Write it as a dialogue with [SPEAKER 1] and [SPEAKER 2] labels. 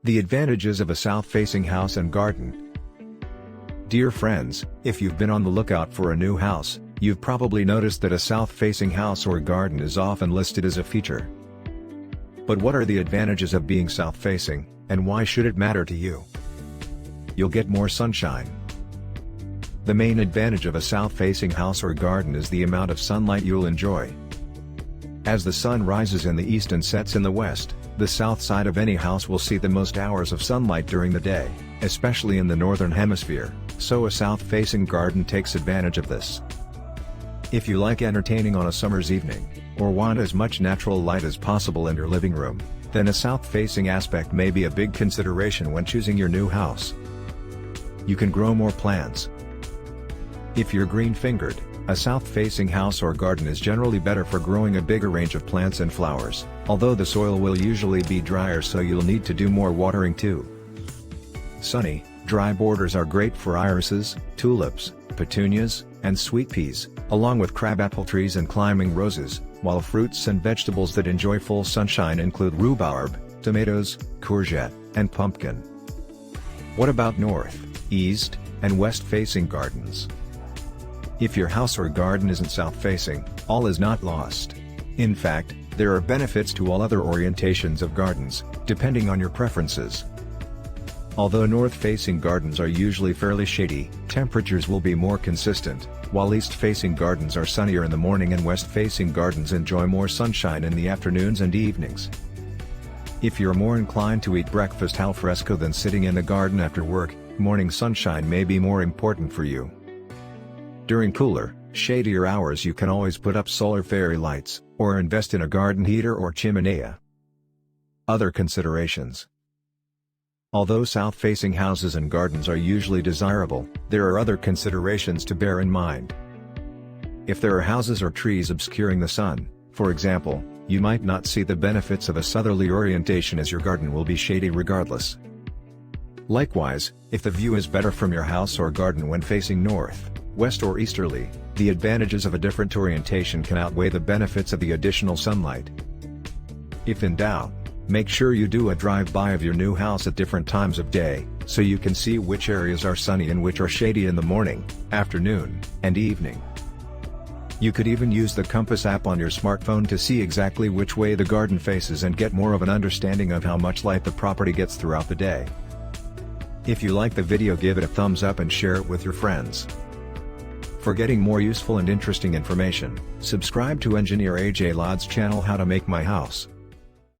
[SPEAKER 1] The advantages of a south-facing house and garden. Dear friends, if you've been on the lookout for a new house, you've probably noticed that a south-facing house or garden is often listed as a feature. But what are the advantages of being south-facing, and why should it matter to you? You'll get more sunshine. The main advantage of a south-facing house or garden is the amount of sunlight you'll enjoy. As the sun rises in the east and sets in the west, the south side of any house will see the most hours of sunlight during the day, especially in the northern hemisphere, so a south-facing garden takes advantage of this. If you like entertaining on a summer's evening, or want as much natural light as possible in your living room, then a south-facing aspect may be a big consideration when choosing your new house. You can grow more plants. If you're green-fingered, a south-facing house or garden is generally better for growing a bigger range of plants and flowers, although the soil will usually be drier, so you'll need to do more watering too. Sunny, dry borders are great for irises, tulips, petunias, and sweet peas, along with crabapple trees and climbing roses, while fruits and vegetables that enjoy full sunshine include rhubarb, tomatoes, courgette, and pumpkin. What about north, east, and west-facing gardens? If your house or garden isn't south-facing, all is not lost. In fact, there are benefits to all other orientations of gardens, depending on your preferences. Although north-facing gardens are usually fairly shady, temperatures will be more consistent, while east-facing gardens are sunnier in the morning and west-facing gardens enjoy more sunshine in the afternoons and evenings. If you're more inclined to eat breakfast al fresco than sitting in the garden after work, morning sunshine may be more important for you. During cooler, shadier hours you can always put up solar fairy lights, or invest in a garden heater or chimenea. Other considerations. Although south-facing houses and gardens are usually desirable, there are other considerations to bear in mind. If there are houses or trees obscuring the sun, for example, you might not see the benefits of a southerly orientation, as your garden will be shady regardless. Likewise, if the view is better from your house or garden when facing north, west or easterly, the advantages of a different orientation can outweigh the benefits of the additional sunlight. If in doubt, make sure you do a drive-by of your new house at different times of day, so you can see which areas are sunny and which are shady in the morning, afternoon, and evening. You could even use the compass app on your smartphone to see exactly which way the garden faces and get more of an understanding of how much light the property gets throughout the day. If you like the video, give it a thumbs up and share it with your friends. For getting more useful and interesting information, subscribe to Engineer AJ Laud's channel How to Make My House.